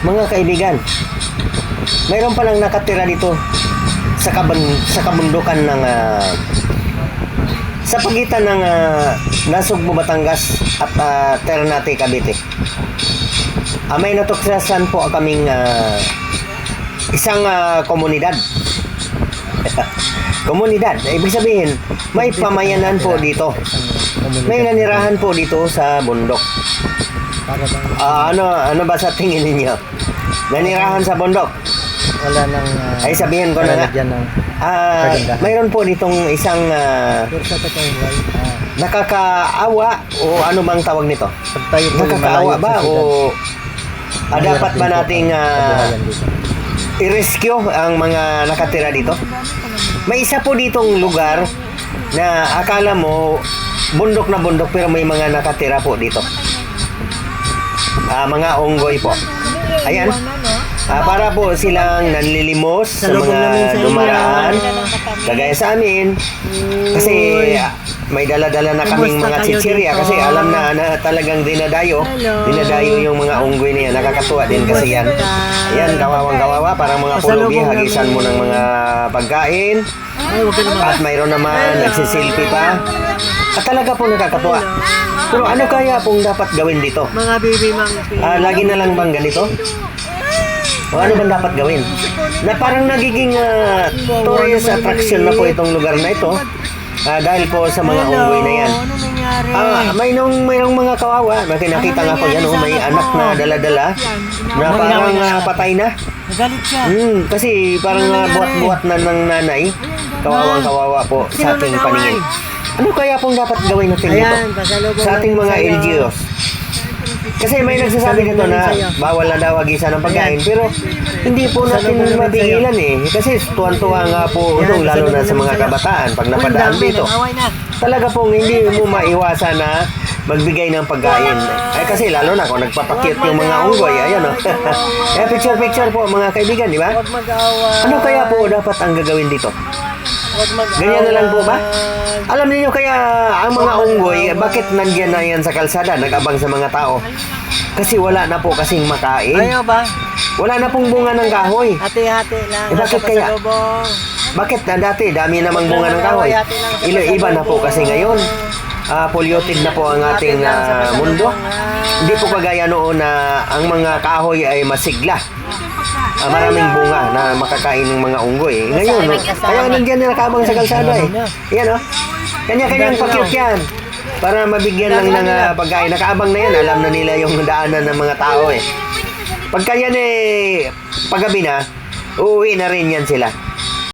Mga kaibigan, mayroon palang nakatira dito sa kabundukan ng sa pagitan ng Nasugbo, Batangas at Ternate, Cavite. May natuksasan po kaming isang komunidad. Komunidad, ibig sabihin, may pamayanan po dito. May nanirahan po dito sa bundok. Ano ba sa tingin ninyo? Nanirahan sa bundok? Wala nang ay sabihin ko na nga. Mayroon po ditong isang nakakaawa o ano bang tawag nito? Nakakaawa ba o dapat ba nating i-rescue ang mga nakatira dito? May isa po ditong lugar na akala mo bundok na bundok pero may mga nakatira po dito. Mga unggoy po. Ayan. Para po silang nanlilimos sa mga dumaraan. Kagaya sa amin. Kasi may dala-dala na kaming mga chichirya kasi alam na talagang dinadayo yung mga unggoy niya. Nakakatuwa din kasi yan. Ayan, kawawang-kawawa. Parang mga pulubi. Hagisan mo ng mga pagkain. At mayroon naman nagsisilpi pa. At talaga po nakakatuwa. Pero ano kaya pong dapat gawin dito? Mga baby monkey. Lagi na lang bang ganito? O ano bang dapat gawin? Na parang nagiging tourist attraction na po itong lugar na ito. Dahil po sa mga unggoy na yan. Mayroong mga kawawa. Nakita nga po yan, may anak na dala-dala na parang patay na. Nagalit siya. Kasi parang buhat-buhat na ng nanay. Kawawang-kawawa po sa ating paningin. Ano kaya pong dapat gawin natin dito? Sa ating mga LGUs. Kasi may nagsasabi dito na bawal na daw hagisan ng pagkain. Pero hindi po natin mabigilan eh. Kasi tuwan-tuwa nga po ito, lalo na sa mga kabataan pag napadaan dito. Talaga pong hindi mo maiwasan na magbigay ng pagkain. Kasi lalo na kung nagpapakit yung mga unggoy. Ayan o. Picture-picture po mga kaibigan, di ba? Ano kaya po dapat ang gagawin dito? Ganyan na lang po ba? Alam niyo kaya ang mga unggoy, bakit nandiyan na yan sa kalsada, nag-abang sa mga tao? Kasi wala na po kasing makain. Ayaw ba? Wala na pong bunga ng kahoy. Hati-hati lang. Bakit kaya? Bakit na dati, dami namang bunga ng kahoy. Iba na po kasi ngayon. Polluted na po ang ating mundo. Hindi po kagaya noon na ang mga kahoy ay masigla. Maraming bunga na makakain ng mga unggoy. Ngayon, kaya nandiyan na nakabang sa kalsada eh. Yan o. Kanya-kanyang pakyut yan. Para mabigyan lang ng pagkain. Nakaabang na yan. Alam na nila yung daanan ng mga tao eh. Pagka yan paggabi na, uuwi na rin yan sila.